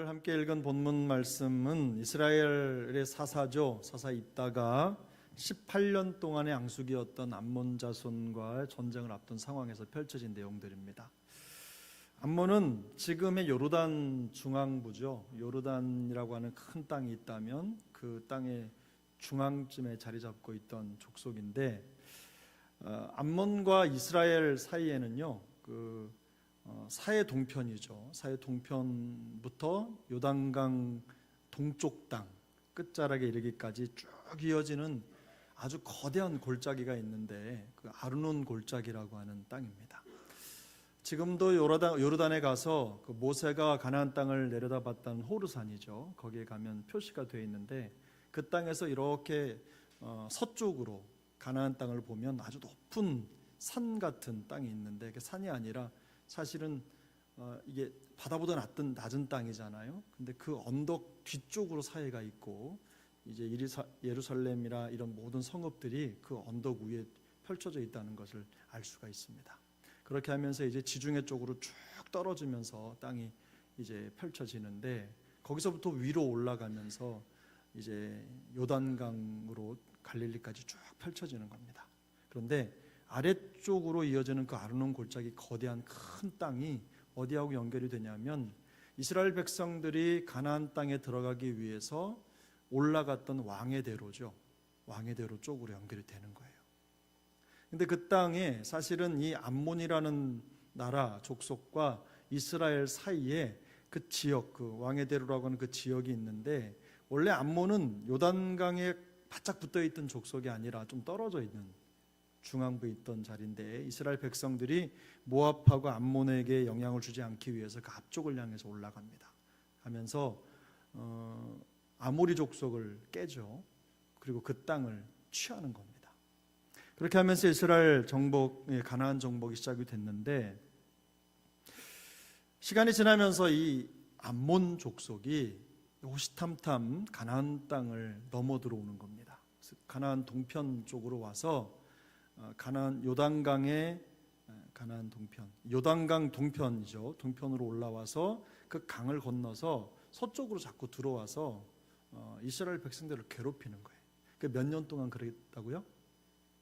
오늘 함께 읽은 본문 말씀은 이스라엘의 사사죠. 사사 입다가 18년 동안의 앙숙이었던 암몬 자손과의 전쟁을 앞둔 상황에서 펼쳐진 내용들입니다. 암몬은 지금의 요르단 중앙부죠. 요르단이라고 하는 큰 땅이 있다면 그 땅의 중앙쯤에 자리 잡고 있던 족속인데, 암몬과 이스라엘 사이에는요, 사해 동편이죠. 사해 동편부터 요단강 동쪽 땅 끝자락에 이르기까지 쭉 이어지는 아주 거대한 골짜기가 있는데, 그 아르논 골짜기라고 하는 땅입니다. 지금도 요르단에 가서 그 모세가 가나안 땅을 내려다봤던 호르산이죠. 거기에 가면 표시가 되어 있는데, 그 땅에서 이렇게 서쪽으로 가나안 땅을 보면 아주 높은 산 같은 땅이 있는데, 그게 산이 아니라 사실은 이게 바다보다 낮은 땅이잖아요. 근데 그 언덕 뒤쪽으로 사해가 있고, 이제 예루살렘이라 이런 모든 성읍들이 그 언덕 위에 펼쳐져 있다는 것을 알 수가 있습니다. 그렇게 하면서 이제 지중해 쪽으로 쭉 떨어지면서 땅이 이제 펼쳐지는데, 거기서부터 위로 올라가면서 이제 요단강으로 갈릴리까지 쭉 펼쳐지는 겁니다. 그런데 아래쪽으로 이어지는 그 아르논 골짜기 거대한 큰 땅이 어디하고 연결이 되냐면, 이스라엘 백성들이 가나안 땅에 들어가기 위해서 올라갔던 왕의 대로죠. 왕의 대로 쪽으로 연결이 되는 거예요. 근데 그 땅에 사실은 이 암몬이라는 나라 족속과 이스라엘 사이에 그 지역, 그 왕의 대로라고 하는 그 지역이 있는데, 원래 암몬은 요단강에 바짝 붙어 있던 족속이 아니라 좀 떨어져 있는 중앙부에 있던 자리인데, 이스라엘 백성들이 모압하고 암몬에게 영향을 주지 않기 위해서 그 앞쪽을 향해서 올라갑니다. 하면서 아모리 족속을 깨죠. 그리고 그 땅을 취하는 겁니다. 그렇게 하면서 이스라엘 정복, 가나안 정복이 시작이 됐는데, 시간이 지나면서 이 암몬 족속이 호시탐탐 가나안 땅을 넘어 들어오는 겁니다. 가나안 동편 쪽으로 와서 가나안 요단강의 가나안 동편, 요단강 동편이죠. 동편으로 올라와서 그 강을 건너서 서쪽으로 자꾸 들어와서 이스라엘 백성들을 괴롭히는 거예요. 몇 년 동안 그랬다고요?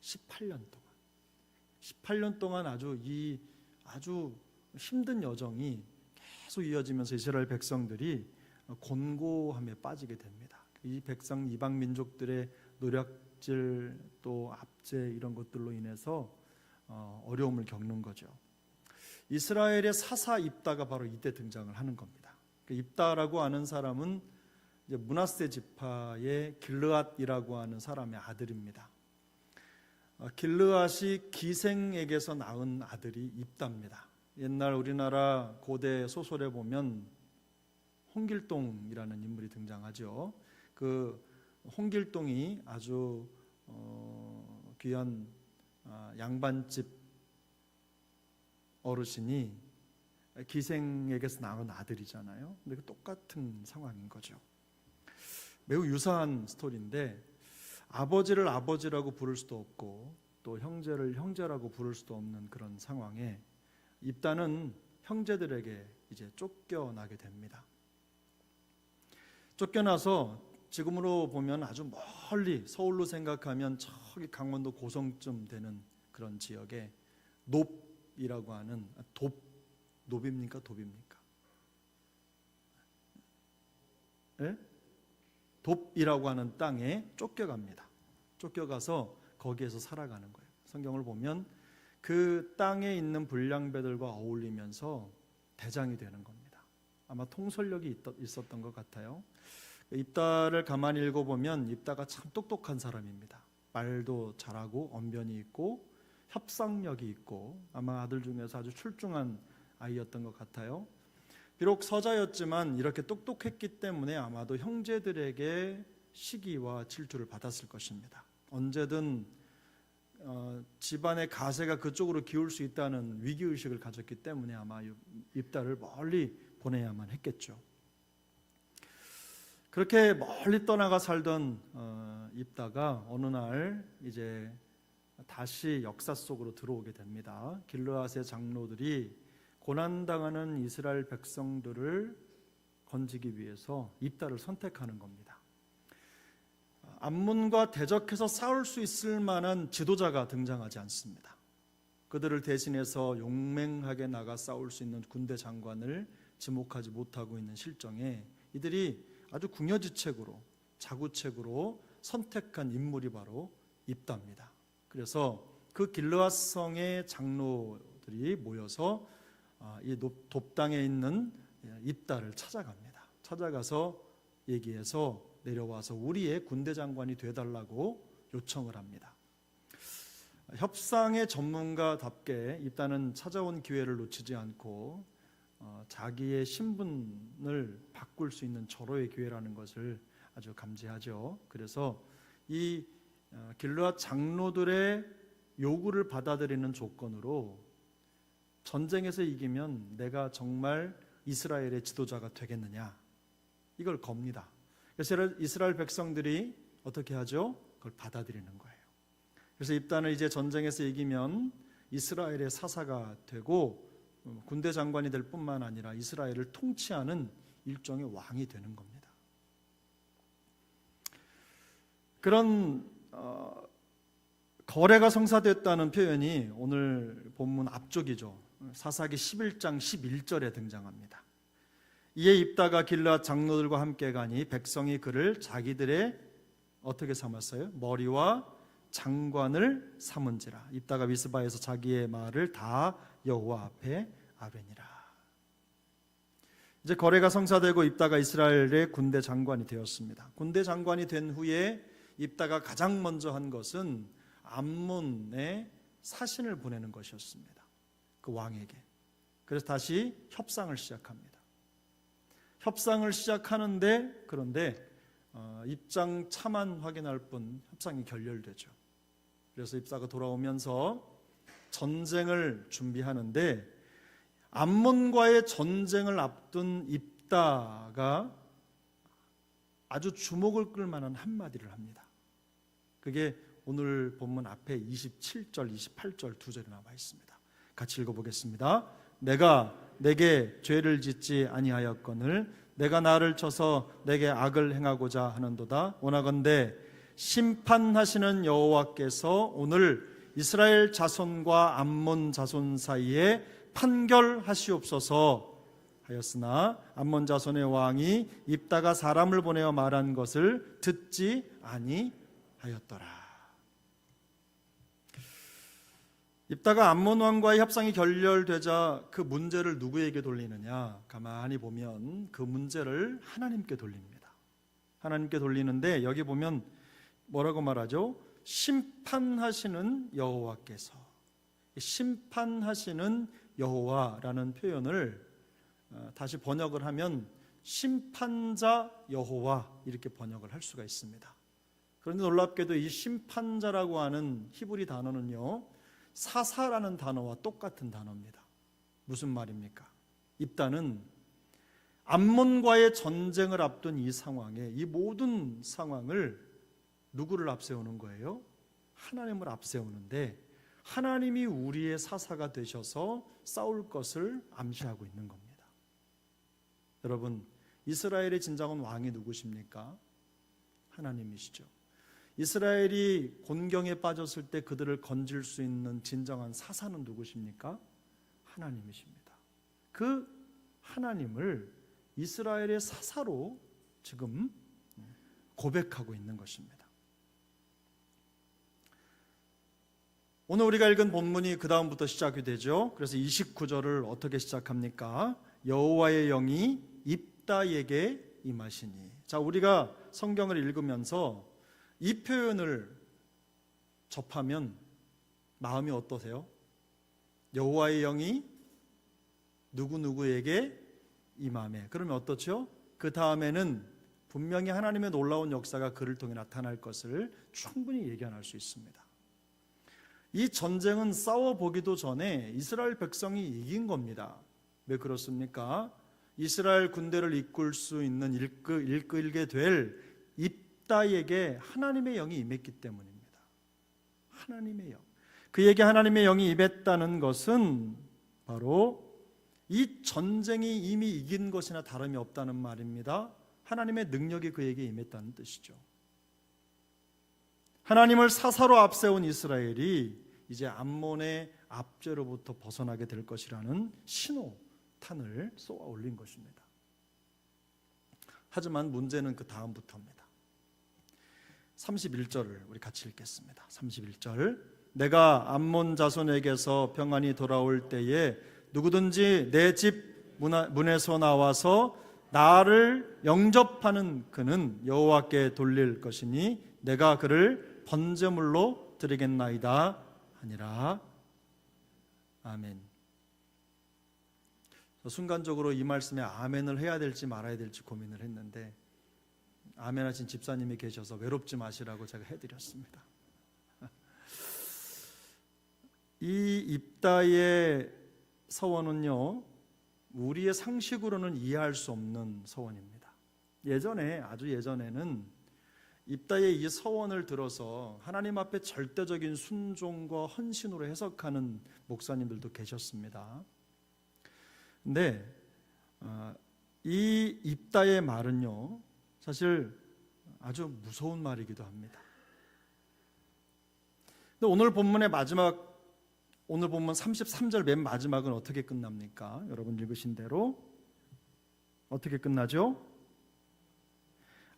18년 동안. 18년 동안 아주 힘든 여정이 계속 이어지면서 이스라엘 백성들이 곤고함에 빠지게 됩니다. 이 백성 이방 민족들의 노략질 또 압제 이런 것들로 인해서 어려움을 겪는 거죠. 이스라엘의 사사 입다가 바로 이때 등장을 하는 겁니다. 입다라고 하는 사람은 이제 므낫세 지파의 길르앗이라고 하는 사람의 아들입니다. 길르앗이 기생에게서 낳은 아들이 입다입니다. 옛날 우리나라 고대 소설에 보면 홍길동이라는 인물이 등장하죠. 그 홍길동이 아주 귀한 양반집 어르신이 기생에게서 낳은 아들이잖아요. 근데 똑같은 상황인 거죠. 매우 유사한 스토리인데, 아버지를 아버지라고 부를 수도 없고 또 형제를 형제라고 부를 수도 없는 그런 상황에 입다는 형제들에게 이제 쫓겨나게 됩니다. 쫓겨나서 지금으로 보면 아주 멀리, 서울로 생각하면 저기 강원도 고성쯤 되는 그런 지역에 높이라고 하는 높입니까? 돕입니까? 네? 돕이라고 하는 땅에 쫓겨갑니다. 쫓겨가서 거기에서 살아가는 거예요. 성경을 보면 그 땅에 있는 불량배들과 어울리면서 대장이 되는 겁니다. 아마 통솔력이 있었던 것 같아요. 입다를 가만히 읽어보면 입다가 참 똑똑한 사람입니다. 말도 잘하고 언변이 있고 협상력이 있고, 아마 아들 중에서 아주 출중한 아이였던 것 같아요. 비록 서자였지만 이렇게 똑똑했기 때문에 아마도 형제들에게 시기와 질투를 받았을 것입니다. 언제든 집안의 가세가 그쪽으로 기울 수 있다는 위기의식을 가졌기 때문에 아마 입다를 멀리 보내야만 했겠죠. 그렇게 멀리 떠나가 살던 입다가 어느 날 이제 다시 역사 속으로 들어오게 됩니다. 길르앗의 장로들이 고난당하는 이스라엘 백성들을 건지기 위해서 입다를 선택하는 겁니다. 암몬과 대적해서 싸울 수 있을 만한 지도자가 등장하지 않습니다. 그들을 대신해서 용맹하게 나가 싸울 수 있는 군대 장관을 지목하지 못하고 있는 실정에 이들이 아주 궁여지책으로 자구책으로 선택한 인물이 바로 입다입니다. 그래서 그 길르앗성의 장로들이 모여서 이 돕당에 있는 입다를 찾아갑니다. 찾아가서 얘기해서 내려와서 우리의 군대 장관이 되달라고 요청을 합니다. 협상의 전문가답게 입다는 찾아온 기회를 놓치지 않고 자기의 신분을 바꿀 수 있는 절호의 기회라는 것을 아주 감지하죠. 그래서 이 길르앗 장로들의 요구를 받아들이는 조건으로 전쟁에서 이기면 내가 정말 이스라엘의 지도자가 되겠느냐, 이걸 겁니다. 그래서 이스라엘 백성들이 어떻게 하죠? 그걸 받아들이는 거예요. 그래서 입다는 이제 전쟁에서 이기면 이스라엘의 사사가 되고 군대 장관이 될 뿐만 아니라 이스라엘을 통치하는 일종의 왕이 되는 겁니다. 그런 거래가 성사됐다는 표현이 오늘 본문 앞쪽이죠. 사사기 11장 11절에 등장합니다. 이에 입다가 길르앗 장로들과 함께 가니 백성이 그를 자기들의 어떻게 삼았어요? 머리와 장관을 삼은지라. 입다가 미스바에서 자기의 말을 다 여호와 앞에 아뢰니라. 이제 거래가 성사되고 입다가 이스라엘의 군대 장관이 되었습니다. 군대 장관이 된 후에 입다가 가장 먼저 한 것은 암몬에 사신을 보내는 것이었습니다. 그 왕에게. 그래서 다시 협상을 시작합니다. 협상을 시작하는데 그런데 입장 차만 확인할 뿐 협상이 결렬되죠. 그래서 입다가 돌아오면서 전쟁을 준비하는데 암몬과의 전쟁을 앞둔 입다가 아주 주목을 끌 만한 한마디를 합니다. 그게 오늘 본문 앞에 27절, 28절 두 절에 나와 있습니다. 같이 읽어보겠습니다. 내가 내게 죄를 짓지 아니하였거늘 내가 나를 쳐서 내게 악을 행하고자 하는도다. 원하건대 심판하시는 여호와께서 오늘 이스라엘 자손과 암몬 자손 사이에 판결하시옵소서 하였으나 암몬 자손의 왕이 입다가 사람을 보내어 말한 것을 듣지 아니하였더라. 입다가 암몬 왕과의 협상이 결렬되자 그 문제를 누구에게 돌리느냐? 가만히 보면 그 문제를 하나님께 돌립니다. 하나님께 돌리는데 여기 보면 뭐라고 말하죠? 심판하시는 여호와께서. 심판하시는 여호와라는 표현을 다시 번역을 하면 심판자 여호와 이렇게 번역을 할 수가 있습니다. 그런데 놀랍게도 이 심판자라고 하는 히브리 단어는요, 사사라는 단어와 똑같은 단어입니다. 무슨 말입니까? 입다는 암몬과의 전쟁을 앞둔 이 상황에, 이 모든 상황을 누구를 앞세우는 거예요? 하나님을 앞세우는데 하나님이 우리의 사사가 되셔서 싸울 것을 암시하고 있는 겁니다. 여러분, 이스라엘의 진정한 왕이 누구십니까? 하나님이시죠. 이스라엘이 곤경에 빠졌을 때 그들을 건질 수 있는 진정한 사사는 누구십니까? 하나님이십니다. 그 하나님을 이스라엘의 사사로 지금 고백하고 있는 것입니다. 오늘 우리가 읽은 본문이 그 다음부터 시작이 되죠. 그래서 29절을 어떻게 시작합니까? 여호와의 영이 입다에게 임하시니. 자, 우리가 성경을 읽으면서 이 표현을 접하면 마음이 어떠세요? 여호와의 영이 누구누구에게 임하매. 그러면 어떻죠? 그 다음에는 분명히 하나님의 놀라운 역사가 그를 통해 나타날 것을 충분히 예견할 수 있습니다. 이 전쟁은 싸워보기도 전에 이스라엘 백성이 이긴 겁니다. 왜 그렇습니까? 이스라엘 군대를 이끌 수 있는 이끌게 될 입다에게 하나님의 영이 임했기 때문입니다. 하나님의 영. 그에게 하나님의 영이 임했다는 것은 바로 이 전쟁이 이미 이긴 것이나 다름이 없다는 말입니다. 하나님의 능력이 그에게 임했다는 뜻이죠. 하나님을 사사로 앞세운 이스라엘이 이제 암몬의 압제로부터 벗어나게 될 것이라는 신호탄을 쏘아 올린 것입니다. 하지만 문제는 그 다음부터입니다. 31절을 우리 같이 읽겠습니다. 31절, 내가 암몬 자손에게서 평안이 돌아올 때에 누구든지 내 집 문에서 나와서 나를 영접하는 그는 여호와께 돌릴 것이니 내가 그를 번제물로 드리겠나이다 하니라. 아멘. 순간적으로 이 말씀에 아멘을 해야 될지 말아야 될지 고민을 했는데 아멘 하신 집사님이 계셔서 외롭지 마시라고 제가 해드렸습니다. 이 입다의 서원은요, 우리의 상식으로는 이해할 수 없는 서원입니다. 아주 예전에는 입다의 이 서원을 들어서 하나님 앞에 절대적인 순종과 헌신으로 해석하는 목사님들도 계셨습니다. 근데 이 입다의 말은요, 사실 아주 무서운 말이기도 합니다. 근데 오늘 본문 33절 맨 마지막은 어떻게 끝납니까? 여러분 읽으신 대로 어떻게 끝나죠?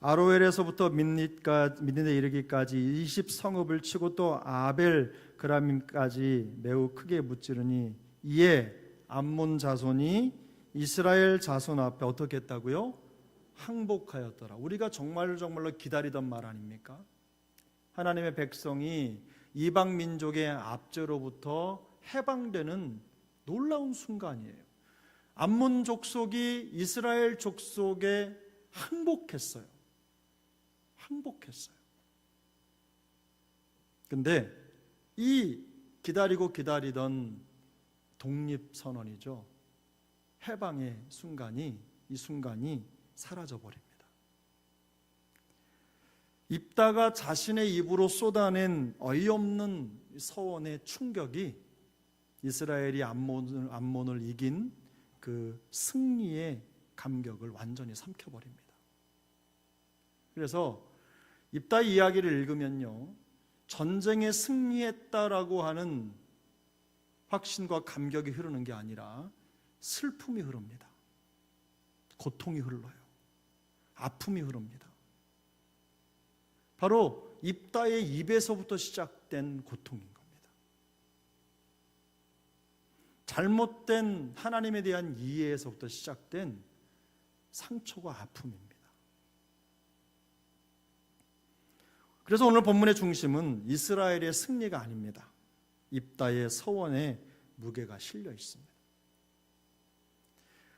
아로엘에서부터 midnit에 이르기까지 20성읍을 치고 또 아벨 그람임까지 매우 크게 무찌르니 이에 암몬 자손이 이스라엘 자손 앞에 어떻게 했다고요? 항복하였더라. 우리가 정말로 기다리던 말 아닙니까? 하나님의 백성이 이방 민족의 압제로부터 해방되는 놀라운 순간이에요. 암몬 족속이 이스라엘 족속에 항복했어요. 근데 이 기다리던 독립선언이죠, 해방의 이 순간이 사라져버립니다. 입다가 자신의 입으로 쏟아낸 어이없는 서원의 충격이 이스라엘이 암몬을 이긴 그 승리의 감격을 완전히 삼켜버립니다. 그래서 입다 이야기를 읽으면요, 전쟁에 승리했다라고 하는 확신과 감격이 흐르는 게 아니라 슬픔이 흐릅니다. 고통이 흘러요. 아픔이 흐릅니다. 바로 입다의 입에서부터 시작된 고통인 겁니다. 잘못된 하나님에 대한 이해에서부터 시작된 상처와 아픔입니다. 그래서 오늘 본문의 중심은 이스라엘의 승리가 아닙니다. 입다의 서원에 무게가 실려 있습니다.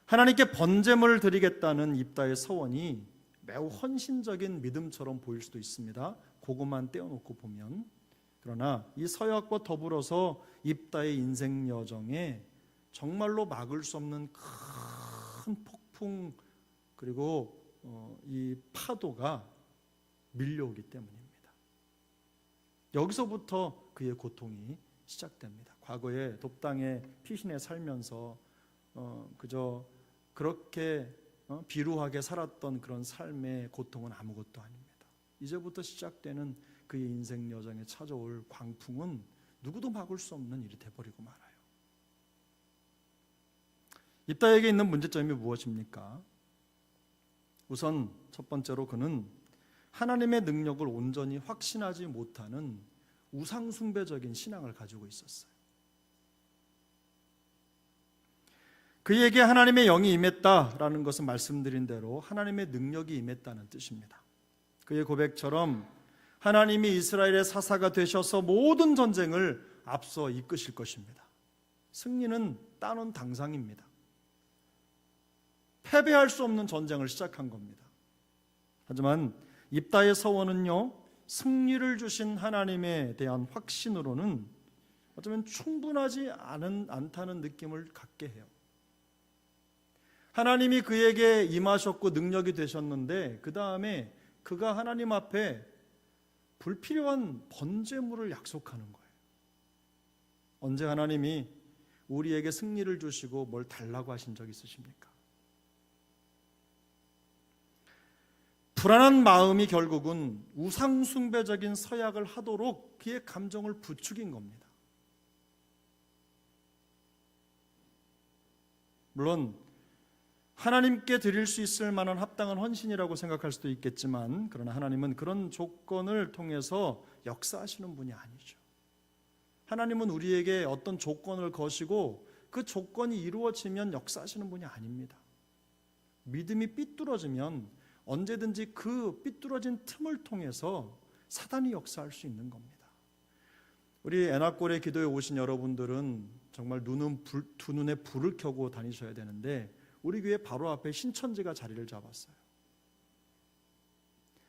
하나님께 번제물을 드리겠다는 입다의 서원이 매우 헌신적인 믿음처럼 보일 수도 있습니다. 그것만 떼어놓고 보면. 그러나 이 서약과 더불어서 입다의 인생 여정에 정말로 막을 수 없는 큰 폭풍, 그리고 이 파도가 밀려오기 때문입니다. 여기서부터 그의 고통이 시작됩니다. 과거에 돕당의 피신에 살면서 그저 그렇게 비루하게 살았던 그런 삶의 고통은 아무것도 아닙니다. 이제부터 시작되는 그의 인생 여정에 찾아올 광풍은 누구도 막을 수 없는 일이 돼버리고 말아요. 입다에게 있는 문제점이 무엇입니까? 우선 첫 번째로 그는 하나님의 능력을 온전히 확신하지 못하는 우상숭배적인 신앙을 가지고 있었어요. 그에게 하나님의 영이 임했다라는 것은 말씀드린 대로 하나님의 능력이 임했다는 뜻입니다. 그의 고백처럼 하나님이 이스라엘의 사사가 되셔서 모든 전쟁을 앞서 이끄실 것입니다. 승리는 따놓은 당상입니다. 패배할 수 없는 전쟁을 시작한 겁니다. 하지만 입다의 서원은요, 승리를 주신 하나님에 대한 확신으로는 어쩌면 충분하지 않다는 느낌을 갖게 해요. 하나님이 그에게 임하셨고 능력이 되셨는데 그 다음에 그가 하나님 앞에 불필요한 번제물을 약속하는 거예요. 언제 하나님이 우리에게 승리를 주시고 뭘 달라고 하신 적 있으십니까? 불안한 마음이 결국은 우상숭배적인 서약을 하도록 그의 감정을 부추긴 겁니다. 물론 하나님께 드릴 수 있을 만한 합당한 헌신이라고 생각할 수도 있겠지만, 그러나 하나님은 그런 조건을 통해서 역사하시는 분이 아니죠. 하나님은 우리에게 어떤 조건을 거시고 그 조건이 이루어지면 역사하시는 분이 아닙니다. 믿음이 삐뚤어지면 언제든지 그 삐뚤어진 틈을 통해서 사단이 역사할 수 있는 겁니다. 우리 애나골의 기도에 오신 여러분들은 정말 두 눈에 불을 켜고 다니셔야 되는데, 우리 교회 바로 앞에 신천지가 자리를 잡았어요.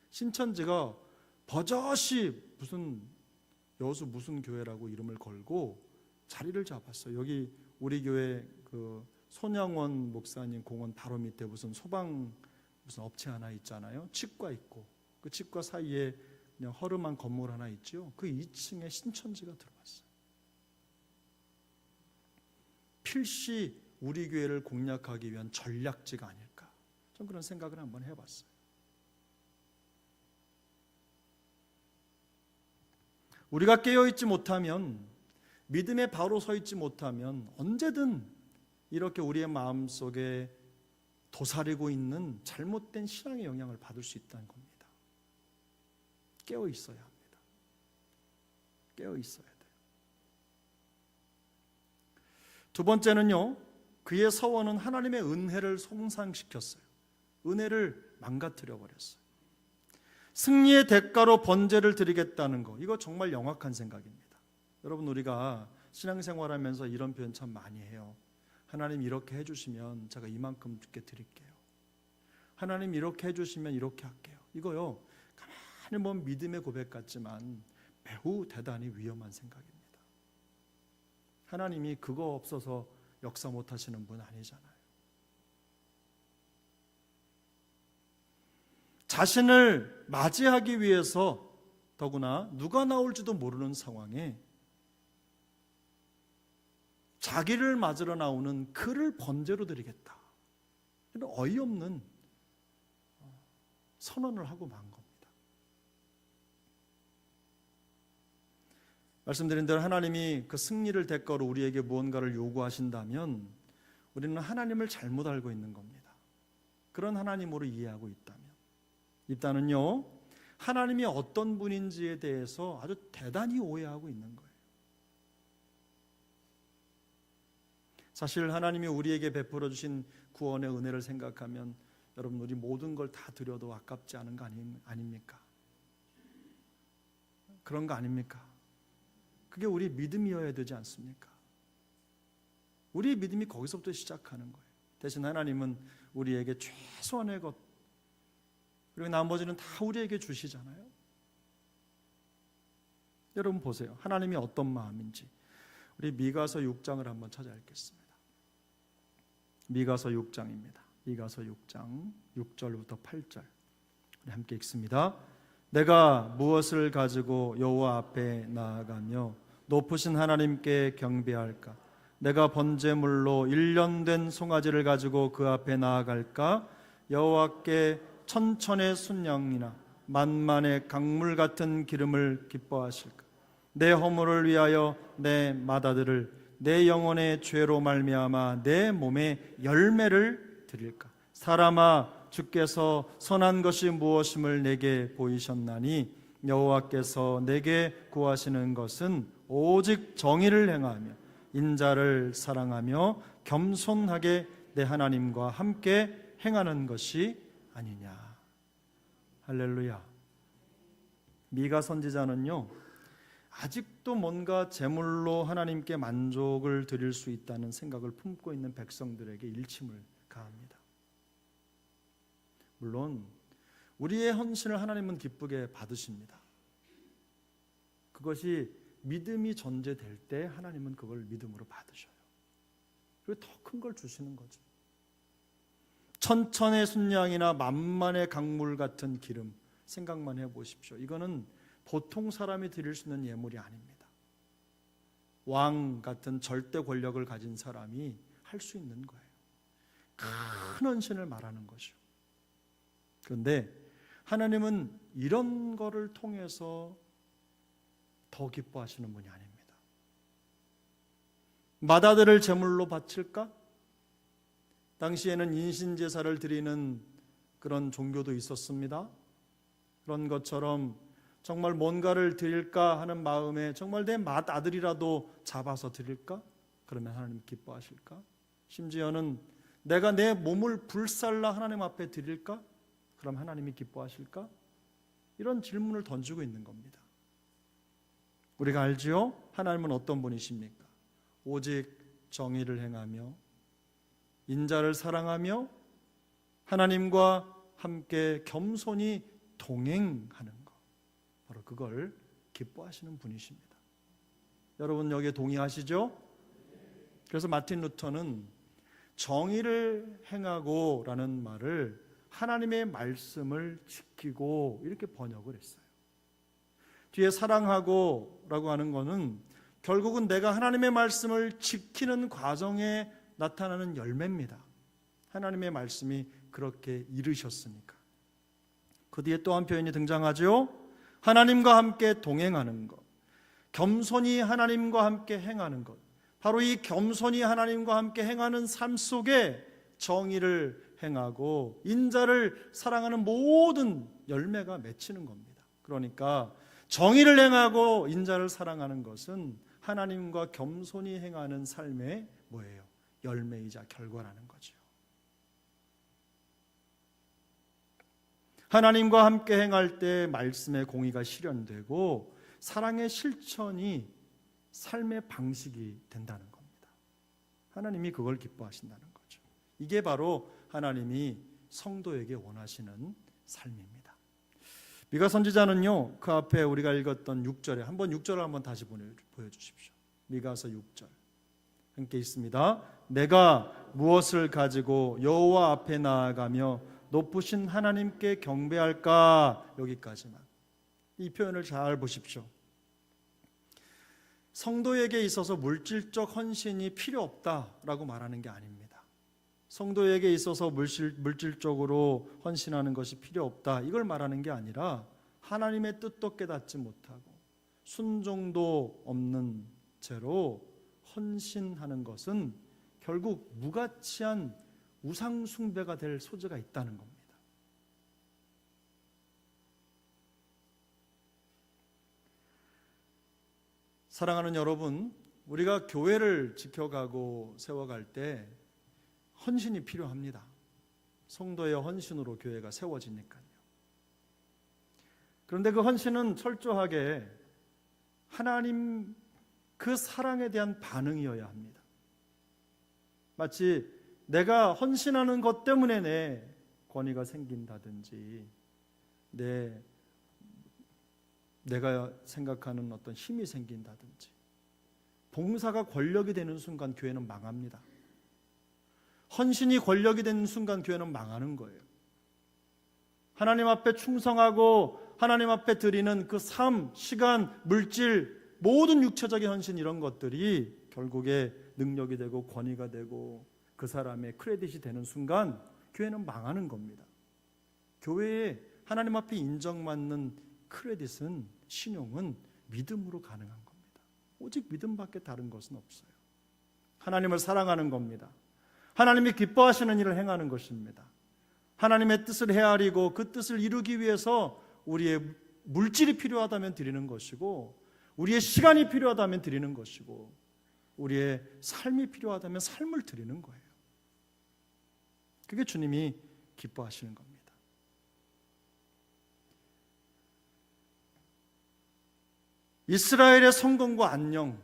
신천지가 버젓이 무슨 교회라고 이름을 걸고 자리를 잡았어요. 여기 우리 교회 그 손양원 목사님 공원 바로 밑에 무슨 업체 하나 있잖아요. 치과 있고 그 치과 사이에 그냥 허름한 건물 하나 있죠. 그 2층에 신천지가 들어왔어요. 필시 우리 교회를 공략하기 위한 전략지가 아닐까, 좀 그런 생각을 한번 해봤어요. 우리가 깨어있지 못하면, 믿음에 바로 서 있지 못하면 언제든 이렇게 우리의 마음속에 도사리고 있는 잘못된 신앙의 영향을 받을 수 있다는 겁니다. 깨어 있어야 합니다. 깨어 있어야 돼요. 두 번째는요, 그의 서원은 하나님의 은혜를 손상시켰어요. 은혜를 망가뜨려 버렸어요. 승리의 대가로 번제를 드리겠다는 거, 이거 정말 영악한 생각입니다. 여러분, 우리가 신앙생활하면서 이런 표현 참 많이 해요. 하나님 이렇게 해주시면 제가 이만큼 주께 드릴게요. 하나님 이렇게 해주시면 이렇게 할게요. 이거요, 가만히 보면 믿음의 고백 같지만 매우 대단히 위험한 생각입니다. 하나님이 그거 없어서 역사 못하시는 분 아니잖아요. 자신을 맞이하기 위해서, 더구나 누가 나올지도 모르는 상황에 자기를 맞으러 나오는 그를 번제로 드리겠다, 이런 어이없는 선언을 하고 만 겁니다. 말씀드린 대로 하나님이 그 승리를 대가로 우리에게 무언가를 요구하신다면 우리는 하나님을 잘못 알고 있는 겁니다. 그런 하나님으로 이해하고 있다면, 일단은요, 하나님이 어떤 분인지에 대해서 아주 대단히 오해하고 있는 거예요. 사실 하나님이 우리에게 베풀어 주신 구원의 은혜를 생각하면 여러분, 우리 모든 걸 다 드려도 아깝지 않은 거 아닙니까? 그런 거 아닙니까? 그게 우리 믿음이어야 되지 않습니까? 우리의 믿음이 거기서부터 시작하는 거예요. 대신 하나님은 우리에게 최소한의 것, 그리고 나머지는 다 우리에게 주시잖아요. 여러분 보세요. 하나님이 어떤 마음인지 우리 미가서 6장을 한번 찾아 읽겠습니다. 미가서 6장입니다. 미가서 6장 6절부터 8절 우리 함께 읽습니다. 내가 무엇을 가지고 여호와 앞에 나아가며 높으신 하나님께 경배할까? 내가 번제물로 1년 된 송아지를 가지고 그 앞에 나아갈까? 여호와께 천천의 순양이나 만만의 강물 같은 기름을 기뻐하실까? 내 허물을 위하여 내 맏아들을 내 영혼의 죄로 말미암아 내 몸에 열매를 드릴까? 사람아, 주께서 선한 것이 무엇임을 내게 보이셨나니 여호와께서 내게 구하시는 것은 오직 정의를 행하며 인자를 사랑하며 겸손하게 내 하나님과 함께 행하는 것이 아니냐. 할렐루야. 미가 선지자는요, 아직도 뭔가 제물로 하나님께 만족을 드릴 수 있다는 생각을 품고 있는 백성들에게 일침을 가합니다. 물론 우리의 헌신을 하나님은 기쁘게 받으십니다. 그것이 믿음이 전제될 때 하나님은 그걸 믿음으로 받으셔요. 그리고 더 큰 걸 주시는 거죠. 천천의 순양이나 만만의 강물 같은 기름, 생각만 해보십시오. 이거는 보통 사람이 드릴 수 있는 예물이 아닙니다. 왕 같은 절대 권력을 가진 사람이 할 수 있는 거예요. 큰 헌신을 말하는 것이요. 그런데 하나님은 이런 거를 통해서 더 기뻐하시는 분이 아닙니다. 맏아들을 제물로 바칠까? 당시에는 인신제사를 드리는 그런 종교도 있었습니다. 그런 것처럼 정말 뭔가를 드릴까 하는 마음에 정말 내 맏아들이라도 잡아서 드릴까? 그러면 하나님 기뻐하실까? 심지어는 내가 내 몸을 불살라 하나님 앞에 드릴까? 그럼 하나님이 기뻐하실까? 이런 질문을 던지고 있는 겁니다. 우리가 알지요? 하나님은 어떤 분이십니까? 오직 정의를 행하며 인자를 사랑하며 하나님과 함께 겸손히 동행하는 것, 바로 그걸 기뻐하시는 분이십니다. 여러분 여기에 동의하시죠? 그래서 마틴 루터는 정의를 행하고 라는 말을 하나님의 말씀을 지키고 이렇게 번역을 했어요. 뒤에 사랑하고 라고 하는 것은 결국은 내가 하나님의 말씀을 지키는 과정에 나타나는 열매입니다. 하나님의 말씀이 그렇게 이르셨으니까. 그 뒤에 또 한 표현이 등장하죠. 하나님과 함께 동행하는 것, 겸손히 하나님과 함께 행하는 것. 바로 이 겸손히 하나님과 함께 행하는 삶 속에 정의를 행하고 인자를 사랑하는 모든 열매가 맺히는 겁니다. 그러니까 정의를 행하고 인자를 사랑하는 것은 하나님과 겸손히 행하는 삶의 뭐예요? 열매이자 결과라는 거죠. 하나님과 함께 행할 때 말씀의 공의가 실현되고 사랑의 실천이 삶의 방식이 된다는 겁니다. 하나님이 그걸 기뻐하신다는 거죠. 이게 바로 하나님이 성도에게 원하시는 삶입니다. 미가 선지자는요, 그 앞에 우리가 읽었던 6절에 한번 6절을 한번 다시 보여주십시오. 미가서 6절 함께 있습니다. 내가 무엇을 가지고 여호와 앞에 나아가며 높으신 하나님께 경배할까? 여기까지만. 이 표현을 잘 보십시오. 성도에게 있어서 물질적 헌신이 필요 없다라고 말하는 게 아닙니다. 성도에게 있어서 물질적으로 헌신하는 것이 필요 없다, 이걸 말하는 게 아니라 하나님의 뜻도 깨닫지 못하고 순종도 없는 채로 헌신하는 것은 결국 무가치한 우상 숭배가 될 소지가 있다는 겁니다. 사랑하는 여러분, 우리가 교회를 지켜가고 세워갈 때 헌신이 필요합니다. 성도의 헌신으로 교회가 세워지니까요. 그런데 그 헌신은 철저하게 하나님 그 사랑에 대한 반응이어야 합니다. 마치 내가 헌신하는 것 때문에 내 권위가 생긴다든지 내가 생각하는 어떤 힘이 생긴다든지, 봉사가 권력이 되는 순간 교회는 망합니다. 헌신이 권력이 되는 순간 교회는 망하는 거예요. 하나님 앞에 충성하고 하나님 앞에 드리는 그 삶, 시간, 물질, 모든 육체적인 헌신, 이런 것들이 결국에 능력이 되고 권위가 되고 그 사람의 크레딧이 되는 순간 교회는 망하는 겁니다. 교회에 하나님 앞에 인정받는 크레딧은, 신용은 믿음으로 가능한 겁니다. 오직 믿음밖에 다른 것은 없어요. 하나님을 사랑하는 겁니다. 하나님이 기뻐하시는 일을 행하는 것입니다. 하나님의 뜻을 헤아리고 그 뜻을 이루기 위해서 우리의 물질이 필요하다면 드리는 것이고, 우리의 시간이 필요하다면 드리는 것이고, 우리의 삶이 필요하다면 삶을 드리는 거예요. 그게 주님이 기뻐하시는 겁니다. 이스라엘의 성공과 안녕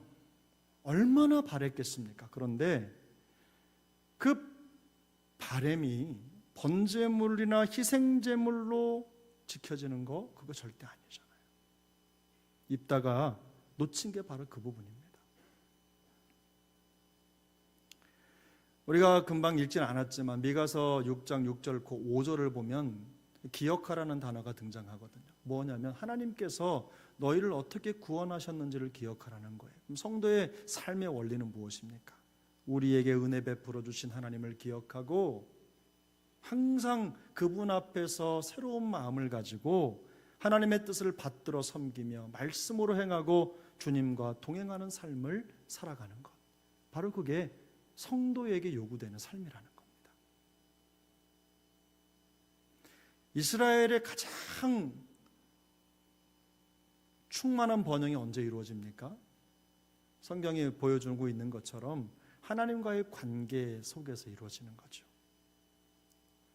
얼마나 바랬겠습니까? 그런데 그 바램이 번제물이나 희생제물로 지켜지는 거, 그거 절대 아니잖아요. 입다가 놓친 게 바로 그 부분입니다. 우리가 금방 읽진 않았지만 미가서 6장 6절 그 5절을 보면 기억하라는 단어가 등장하거든요. 뭐냐면 하나님께서 너희를 어떻게 구원하셨는지를 기억하라는 거예요. 성도의 삶의 원리는 무엇입니까? 우리에게 은혜 베풀어 주신 하나님을 기억하고 항상 그분 앞에서 새로운 마음을 가지고 하나님의 뜻을 받들어 섬기며 말씀으로 행하고 주님과 동행하는 삶을 살아가는 것, 바로 그게 성도에게 요구되는 삶이라는 겁니다. 이스라엘의 가장 충만한 번영이 언제 이루어집니까? 성경이 보여주고 있는 것처럼 하나님과의 관계 속에서 이루어지는 거죠.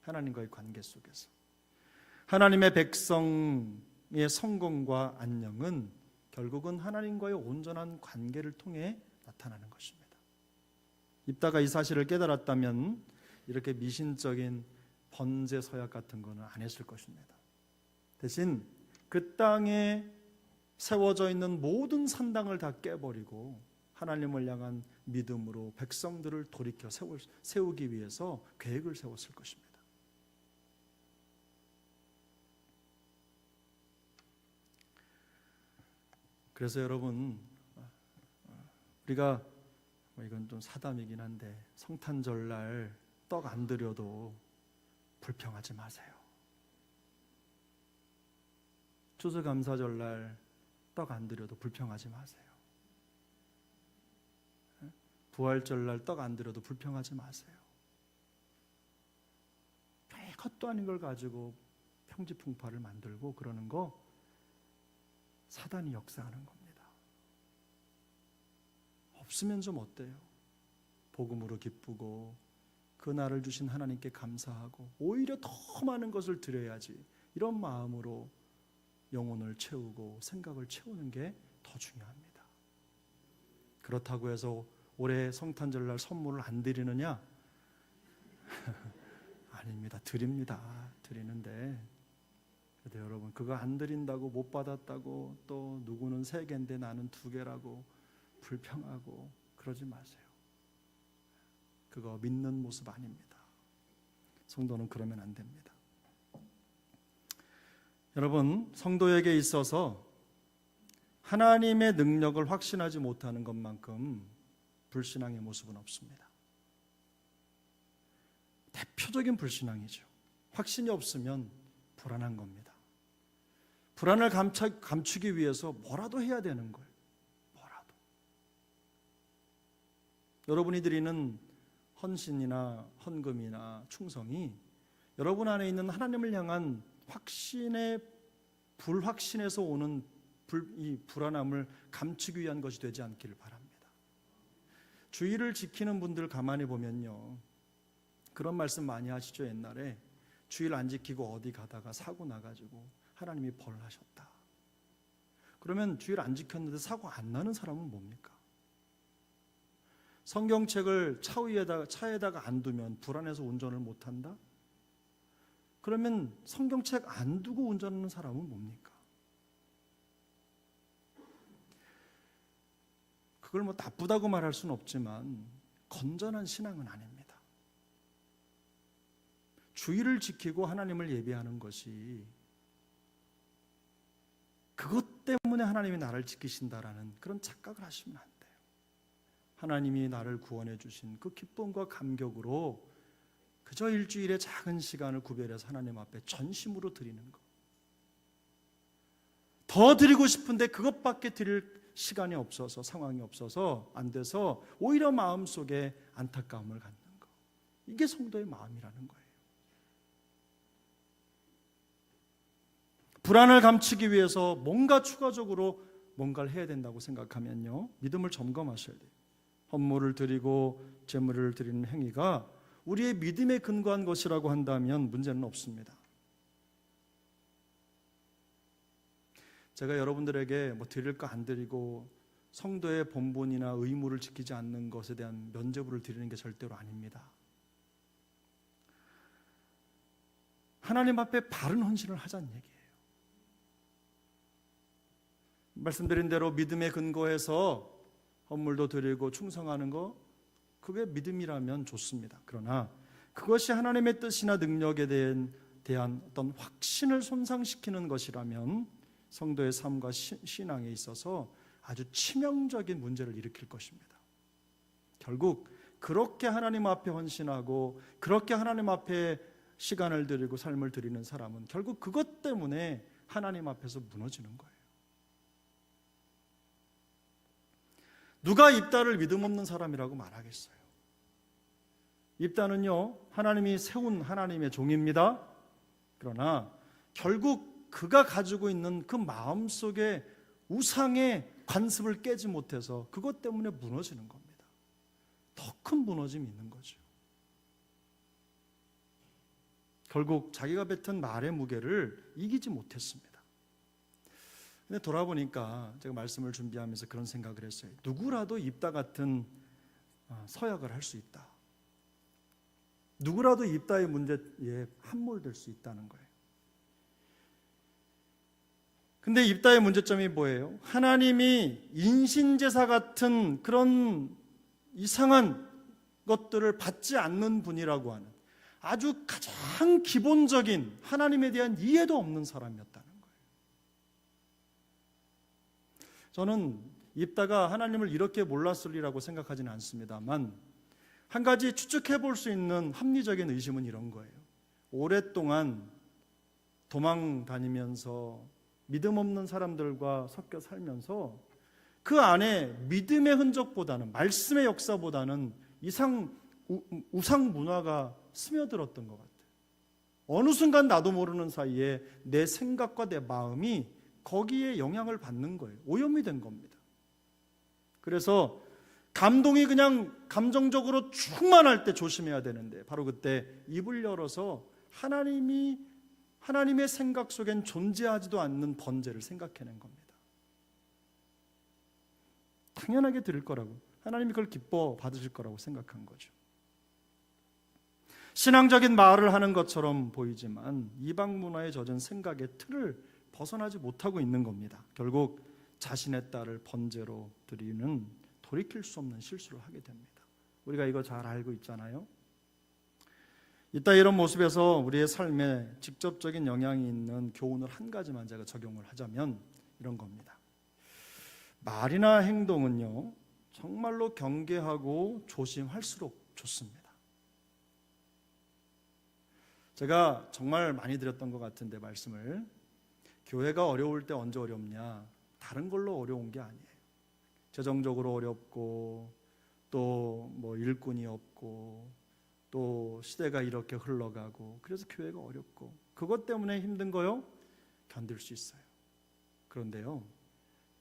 하나님과의 관계 속에서. 하나님의 백성의 성공과 안녕은 결국은 하나님과의 온전한 관계를 통해 나타나는 것입니다. 입다가 이 사실을 깨달았다면 이렇게 미신적인 번제 서약 같은 거는 안 했을 것입니다. 대신 그 땅에 세워져 있는 모든 산당을 다 깨버리고 하나님을 향한 믿음으로 백성들을 돌이켜 세우기 위해서 계획을 세웠을 것입니다. 그래서 여러분, 우리가 이건 좀 사담이긴 한데 성탄절날 떡 안 드려도 불평하지 마세요. 추수감사절날 떡 안 드려도 불평하지 마세요. 부활절날 떡 안 드려도 불평하지 마세요. 별것도 아닌 걸 가지고 평지풍파를 만들고 그러는 거 사단이 역사하는 겁니다. 없으면 좀 어때요? 복음으로 기쁘고 그 날을 주신 하나님께 감사하고 오히려 더 많은 것을 드려야지, 이런 마음으로 영혼을 채우고 생각을 채우는 게 더 중요합니다. 그렇다고 해서 올해 성탄절날 선물을 안 드리느냐? 아닙니다. 드립니다. 드리는데 그래도 여러분, 그거 안 드린다고 못 받았다고 또 누구는 3개인데 나는 2개라고 불평하고 그러지 마세요. 그거 믿는 모습 아닙니다. 성도는 그러면 안 됩니다. 여러분, 성도에게 있어서 하나님의 능력을 확신하지 못하는 것만큼 불신앙의 모습은 없습니다. 대표적인 불신앙이죠. 확신이 없으면 불안한 겁니다. 불안을 감추기 위해서 뭐라도 해야 되는 거예요. 뭐라도. 여러분이 드리는 헌신이나 헌금이나 충성이 여러분 안에 있는 하나님을 향한 확신의 불확신에서 오는 이 불안함을 감추기 위한 것이 되지 않기를 바랍니다. 주의를 지키는 분들 가만히 보면요, 그런 말씀 많이 하시죠. 옛날에 주의를 안 지키고 어디 가다가 사고 나가지고 하나님이 벌하셨다. 그러면 주의를 안 지켰는데 사고 안 나는 사람은 뭡니까? 성경책을 차에다가 안 두면 불안해서 운전을 못한다? 그러면 성경책 안 두고 운전하는 사람은 뭡니까? 그걸 뭐 나쁘다고 말할 수는 없지만 건전한 신앙은 아닙니다. 주의를 지키고 하나님을 예배하는 것이 그것 때문에 하나님이 나를 지키신다라는 그런 착각을 하시면 안 돼요. 하나님이 나를 구원해 주신 그 기쁨과 감격으로 그저 일주일의 작은 시간을 구별해서 하나님 앞에 전심으로 드리는 것. 더 드리고 싶은데 그것밖에 드릴 시간이 없어서, 상황이 없어서 안 돼서 오히려 마음속에 안타까움을 갖는 것. 이게 성도의 마음이라는 거예요. 불안을 감추기 위해서 뭔가 추가적으로 뭔가를 해야 된다고 생각하면요, 믿음을 점검하셔야 돼요. 헌물을 드리고 제물을 드리는 행위가 우리의 믿음에 근거한 것이라고 한다면 문제는 없습니다. 제가 여러분들에게 뭐 드릴까 안 드리고 성도의 본분이나 의무를 지키지 않는 것에 대한 면죄부를 드리는 게 절대로 아닙니다. 하나님 앞에 바른 헌신을 하자는 얘기예요. 말씀드린 대로 믿음에 근거해서 헌물도 드리고 충성하는 거, 그게 믿음이라면 좋습니다. 그러나 그것이 하나님의 뜻이나 능력에 대한 어떤 확신을 손상시키는 것이라면 성도의 삶과 신앙에 있어서 아주 치명적인 문제를 일으킬 것입니다. 결국 그렇게 하나님 앞에 헌신하고 그렇게 하나님 앞에 시간을 드리고 삶을 드리는 사람은 결국 그것 때문에 하나님 앞에서 무너지는 거예요. 누가 입다를 믿음 없는 사람이라고 말하겠어요? 입다는요, 하나님이 세운 하나님의 종입니다. 그러나 결국 그가 가지고 있는 그 마음속에 우상의 관습을 깨지 못해서 그것 때문에 무너지는 겁니다. 더 큰 무너짐이 있는 거죠. 결국 자기가 뱉은 말의 무게를 이기지 못했습니다. 근데 돌아보니까 제가 말씀을 준비하면서 그런 생각을 했어요. 누구라도 입다 같은 서약을 할 수 있다. 누구라도 입다의 문제에 함몰될 수 있다는 거예요. 근데 입다의 문제점이 뭐예요? 하나님이 인신제사 같은 그런 이상한 것들을 받지 않는 분이라고 하는 아주 가장 기본적인 하나님에 대한 이해도 없는 사람이었다는 거예요. 저는 입다가 하나님을 이렇게 몰랐으리라고 생각하지는 않습니다만 한 가지 추측해 볼 수 있는 합리적인 의심은 이런 거예요. 오랫동안 도망 다니면서 믿음 없는 사람들과 섞여 살면서 그 안에 믿음의 흔적보다는, 말씀의 역사보다는 우상 문화가 스며들었던 것 같아요. 어느 순간 나도 모르는 사이에 내 생각과 내 마음이 거기에 영향을 받는 거예요. 오염이 된 겁니다. 그래서 감동이 그냥 감정적으로 충만할 때 조심해야 되는데 바로 그때 입을 열어서 하나님의 생각 속엔 존재하지도 않는 번제를 생각해낸 겁니다. 당연하게 드릴 거라고, 하나님이 그걸 기뻐 받으실 거라고 생각한 거죠. 신앙적인 말을 하는 것처럼 보이지만 이방 문화에 젖은 생각의 틀을 벗어나지 못하고 있는 겁니다. 결국 자신의 딸을 번제로 드리는 돌이킬 수 없는 실수를 하게 됩니다. 우리가 이거 잘 알고 있잖아요. 이따 이런 모습에서 우리의 삶에 직접적인 영향이 있는 교훈을 한 가지만 제가 적용을 하자면 이런 겁니다. 말이나 행동은요, 정말로 경계하고 조심할수록 좋습니다. 제가 정말 많이 드렸던 것 같은데 말씀을, 교회가 어려울 때 언제 어렵냐? 다른 걸로 어려운 게 아니에요. 재정적으로 어렵고 또 뭐 일꾼이 없고 또 시대가 이렇게 흘러가고 그래서 교회가 어렵고 그것 때문에 힘든 거요? 견딜 수 있어요. 그런데요,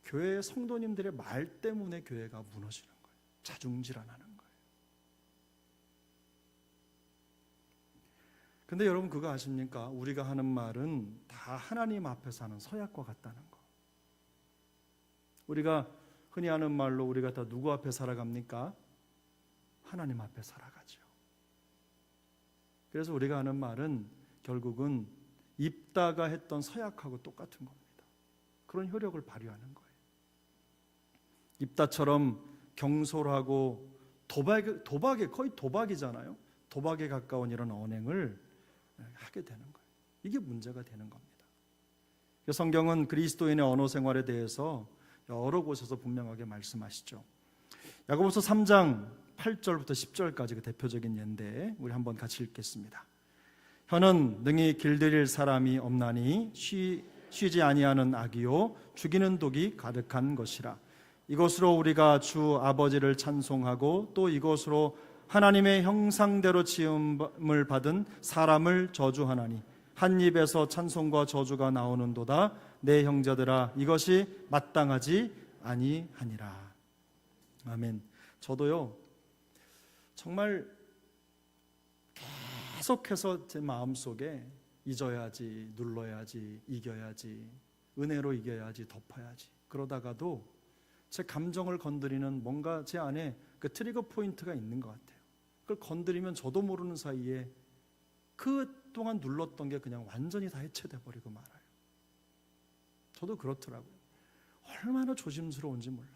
교회의 성도님들의 말 때문에 교회가 무너지는 거예요. 자중질환하는 거예요. 근데 여러분 그거 아십니까? 우리가 하는 말은 다 하나님 앞에서 하는 서약과 같다는 거. 우리가 흔히 하는 말로 우리가 다 누구 앞에 살아갑니까? 하나님 앞에 살아가죠. 그래서 우리가 하는 말은 결국은 입다가 했던 서약하고 똑같은 겁니다. 그런 효력을 발휘하는 거예요. 입다처럼 경솔하고 도박에 거의 도박이잖아요. 도박에 가까운 이런 언행을 하게 되는 거예요. 이게 문제가 되는 겁니다. 성경은 그리스도인의 언어 생활에 대해서 여러 곳에서 분명하게 말씀하시죠. 야고보서 3장 8절부터 10절까지 그 대표적인 예인데 우리 한번 같이 읽겠습니다. 혀는 능히 길들일 사람이 없나니 쉬지 아니하는 악이요 죽이는 독이 가득한 것이라. 이것으로 우리가 주 아버지를 찬송하고 또 이것으로 하나님의 형상대로 지음을 받은 사람을 저주하나니 한 입에서 찬송과 저주가 나오는도다. 내 형제들아, 이것이 마땅하지 아니하니라. 아멘. 저도요, 정말 계속해서 제 마음속에 잊어야지, 눌러야지, 이겨야지, 은혜로 이겨야지, 덮어야지, 그러다가도 제 감정을 건드리는 뭔가 제 안에 그 트리거 포인트가 있는 것 같아요. 그걸 건드리면 저도 모르는 사이에 그동안 눌렀던 게 그냥 완전히 다 해체돼 버리고 말아요. 저도 그렇더라고요. 얼마나 조심스러운지 몰라요.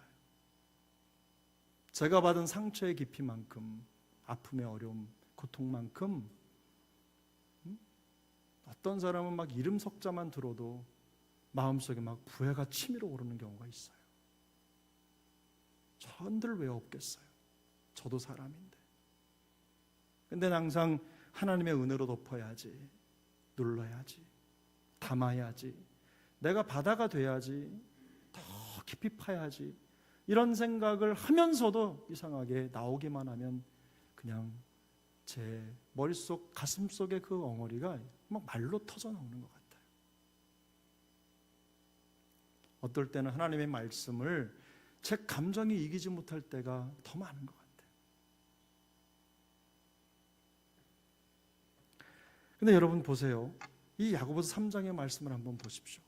제가 받은 상처의 깊이만큼, 아픔의 어려움, 고통만큼 어떤 사람은 막 이름 석자만 들어도 마음속에 막 부해가 치밀어 오르는 경우가 있어요. 저런들 왜 없겠어요? 저도 사람인데. 근데 항상 하나님의 은혜로 덮어야지, 눌러야지, 담아야지, 내가 바다가 돼야지, 더 깊이 파야지, 이런 생각을 하면서도 이상하게 나오기만 하면 그냥 제 머릿속 가슴속의 그 엉어리가 막 말로 터져 나오는 것 같아요. 어떨 때는 하나님의 말씀을 제 감정이 이기지 못할 때가 더 많은 것 같아요. 근데 여러분 보세요. 이 야고보서 3장의 말씀을 한번 보십시오.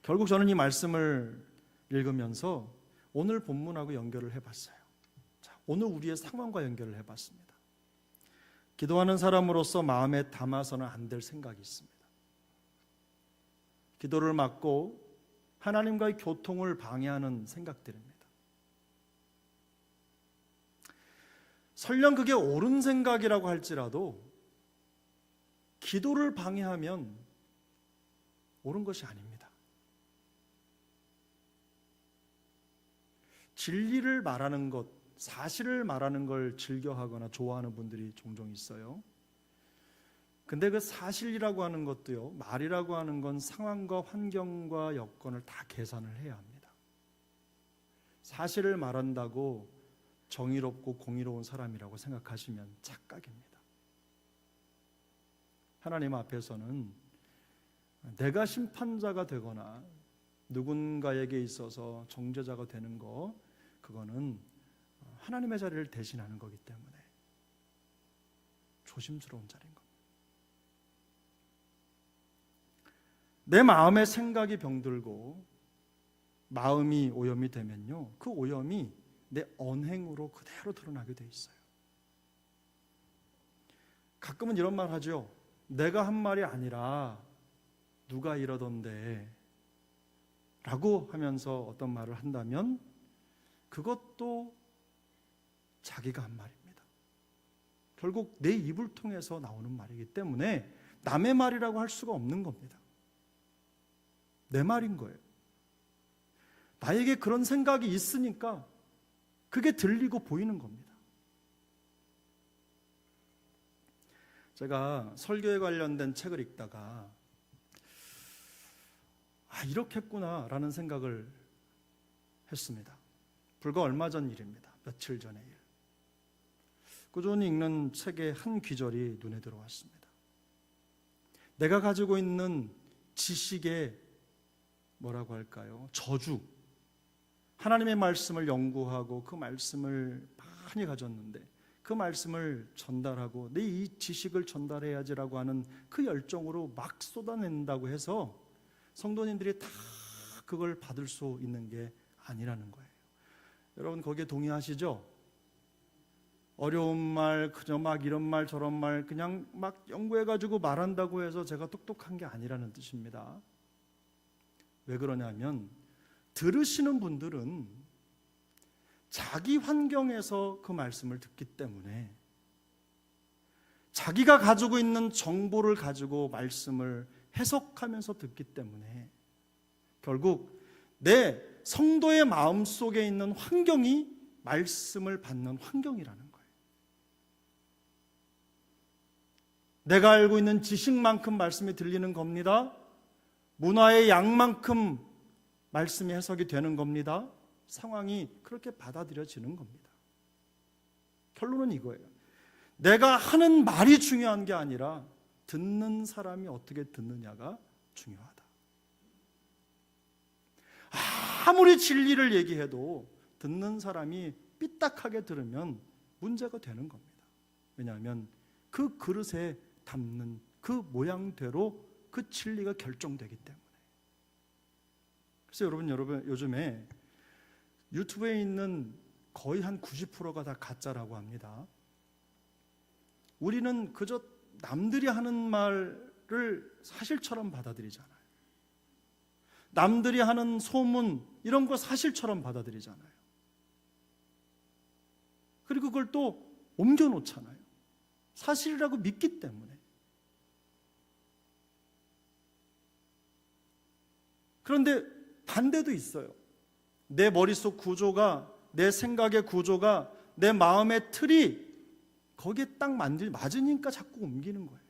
결국 저는 이 말씀을 읽으면서 오늘 본문하고 연결을 해봤어요. 자, 오늘 우리의 상황과 연결을 해봤습니다. 기도하는 사람으로서 마음에 담아서는 안 될 생각이 있습니다. 기도를 막고 하나님과의 교통을 방해하는 생각들입니다. 설령 그게 옳은 생각이라고 할지라도 기도를 방해하면 옳은 것이 아닙니다. 진리를 말하는 것, 사실을 말하는 걸 즐겨하거나 좋아하는 분들이 종종 있어요. 근데 그 사실이라고 하는 것도요, 말이라고 하는 건 상황과 환경과 여건을 다 계산을 해야 합니다. 사실을 말한다고 정의롭고 공의로운 사람이라고 생각하시면 착각입니다. 하나님 앞에서는 내가 심판자가 되거나 누군가에게 있어서 정죄자가 되는 거, 그거는 하나님의 자리를 대신하는 거기 때문에 조심스러운 자리인 겁니다. 내 마음의 생각이 병들고 마음이 오염이 되면요, 그 오염이 내 언행으로 그대로 드러나게 돼 있어요. 가끔은 이런 말 하죠. 내가 한 말이 아니라 누가 이러던데 라고 하면서 어떤 말을 한다면 그것도 자기가 한 말입니다. 결국 내 입을 통해서 나오는 말이기 때문에 남의 말이라고 할 수가 없는 겁니다. 내 말인 거예요. 나에게 그런 생각이 있으니까 그게 들리고 보이는 겁니다. 제가 설교에 관련된 책을 읽다가 이렇겠구나라는 생각을 했습니다. 불과 얼마 전 일입니다. 며칠 전의 일. 꾸준히 읽는 책의 한 귀절이 눈에 들어왔습니다. 내가 가지고 있는 지식의 뭐라고 할까요? 저주. 하나님의 말씀을 연구하고 그 말씀을 많이 가졌는데 그 말씀을 전달하고 내 이 지식을 전달해야지라고 하는 그 열정으로 막 쏟아낸다고 해서 성도님들이 다 그걸 받을 수 있는 게 아니라는 거예요. 여러분 거기에 동의하시죠? 어려운 말, 그저 막 이런 말 저런 말 그냥 막 연구해가지고 말한다고 해서 제가 똑똑한 게 아니라는 뜻입니다. 왜 그러냐면 들으시는 분들은 자기 환경에서 그 말씀을 듣기 때문에 자기가 가지고 있는 정보를 가지고 말씀을 해석하면서 듣기 때문에 결국 내 성도의 마음속에 있는 환경이 말씀을 받는 환경이라는 거예요. 내가 알고 있는 지식만큼 말씀이 들리는 겁니다. 문화의 양만큼 말씀이 해석이 되는 겁니다. 상황이 그렇게 받아들여지는 겁니다. 결론은 이거예요. 내가 하는 말이 중요한 게 아니라 듣는 사람이 어떻게 듣느냐가 중요하다. 아무리 진리를 얘기해도 듣는 사람이 삐딱하게 들으면 문제가 되는 겁니다. 왜냐하면 그 그릇에 담는 그 모양대로 그 진리가 결정되기 때문에. 그래서 여러분 요즘에 유튜브에 있는 거의 한 90%가 다 가짜라고 합니다. 우리는 그저 남들이 하는 말을 사실처럼 받아들이잖아요. 남들이 하는 소문 이런 거 사실처럼 받아들이잖아요. 그리고 그걸 또 옮겨놓잖아요. 사실이라고 믿기 때문에. 그런데 반대도 있어요. 내 머릿속 구조가, 내 생각의 구조가, 내 마음의 틀이 거기에 딱 맞으니까 자꾸 옮기는 거예요.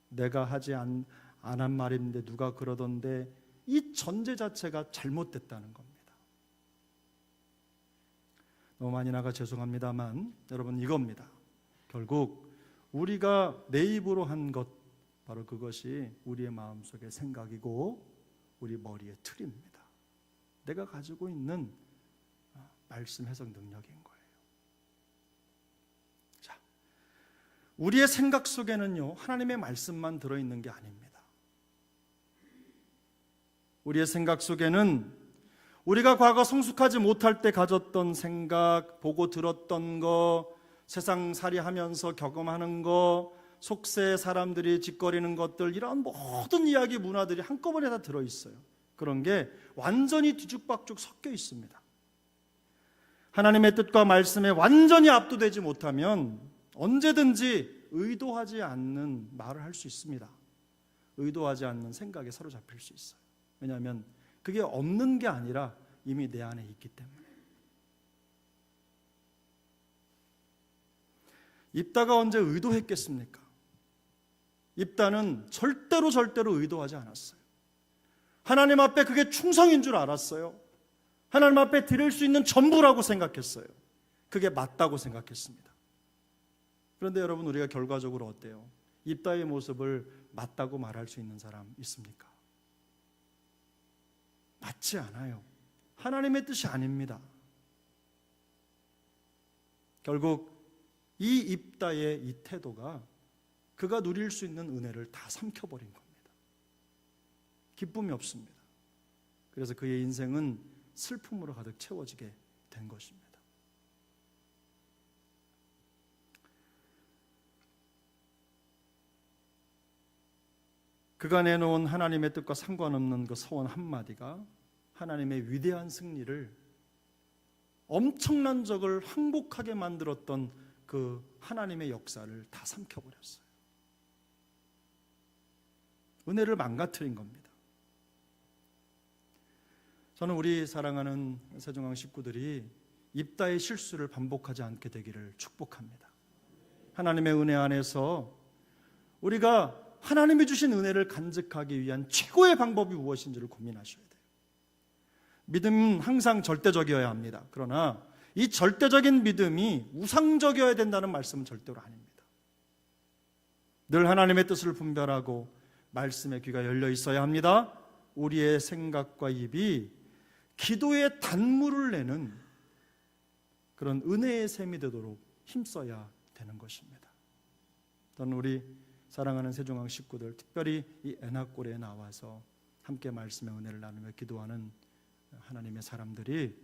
내가 하지 않은 말인데 누가 그러던데, 이 전제 자체가 잘못됐다는 겁니다. 너무 많이 나가 죄송합니다만 여러분, 이겁니다. 결국 우리가 내 입으로 한 것, 바로 그것이 우리의 마음속의 생각이고 우리 머리의 틀입니다. 내가 가지고 있는 말씀 해석 능력인 거예요. 자, 우리의 생각 속에는요, 하나님의 말씀만 들어있는 게 아닙니다. 우리의 생각 속에는 우리가 과거 성숙하지 못할 때 가졌던 생각, 보고 들었던 거, 세상살이 하면서 경험하는 거, 속세 사람들이 짓거리는 것들, 이런 모든 이야기, 문화들이 한꺼번에 다 들어있어요. 그런 게 완전히 뒤죽박죽 섞여 있습니다. 하나님의 뜻과 말씀에 완전히 압도되지 못하면 언제든지 의도하지 않는 말을 할 수 있습니다. 의도하지 않는 생각에 사로잡힐 수 있어요. 왜냐하면 그게 없는 게 아니라 이미 내 안에 있기 때문에. 입다가 언제 의도했겠습니까? 입다는 절대로 의도하지 않았어요. 하나님 앞에 그게 충성인 줄 알았어요. 하나님 앞에 드릴 수 있는 전부라고 생각했어요. 그게 맞다고 생각했습니다. 그런데 여러분, 우리가 결과적으로 어때요? 입다의 모습을 맞다고 말할 수 있는 사람 있습니까? 맞지 않아요. 하나님의 뜻이 아닙니다. 결국 이 입다의 이 태도가 그가 누릴 수 있는 은혜를 다 삼켜버린 겁니다. 기쁨이 없습니다. 그래서 그의 인생은 슬픔으로 가득 채워지게 된 것입니다. 그가 내놓은 하나님의 뜻과 상관없는 그 서원 한마디가 하나님의 위대한 승리를, 엄청난 적을 항복하게 만들었던 그 하나님의 역사를 다 삼켜버렸어요. 은혜를 망가뜨린 겁니다. 저는 우리 사랑하는 세종왕 식구들이 입다의 실수를 반복하지 않게 되기를 축복합니다. 하나님의 은혜 안에서 우리가 하나님이 주신 은혜를 간직하기 위한 최고의 방법이 무엇인지를 고민하셔야 돼요. 믿음은 항상 절대적이어야 합니다. 그러나 이 절대적인 믿음이 우상적이어야 된다는 말씀은 절대로 아닙니다. 늘 하나님의 뜻을 분별하고 말씀의 귀가 열려 있어야 합니다. 우리의 생각과 입이 기도의 단물을 내는 그런 은혜의 샘이 되도록 힘써야 되는 것입니다. 저는 우리 사랑하는 세종왕 식구들, 특별히 이 애나골에 나와서 함께 말씀의 은혜를 나누며 기도하는 하나님의 사람들이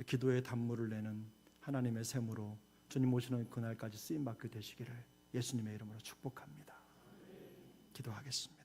기도의 단물을 내는 하나님의 샘으로 주님 오시는 그날까지 쓰임받게 되시기를 예수님의 이름으로 축복합니다. 기도하겠습니다.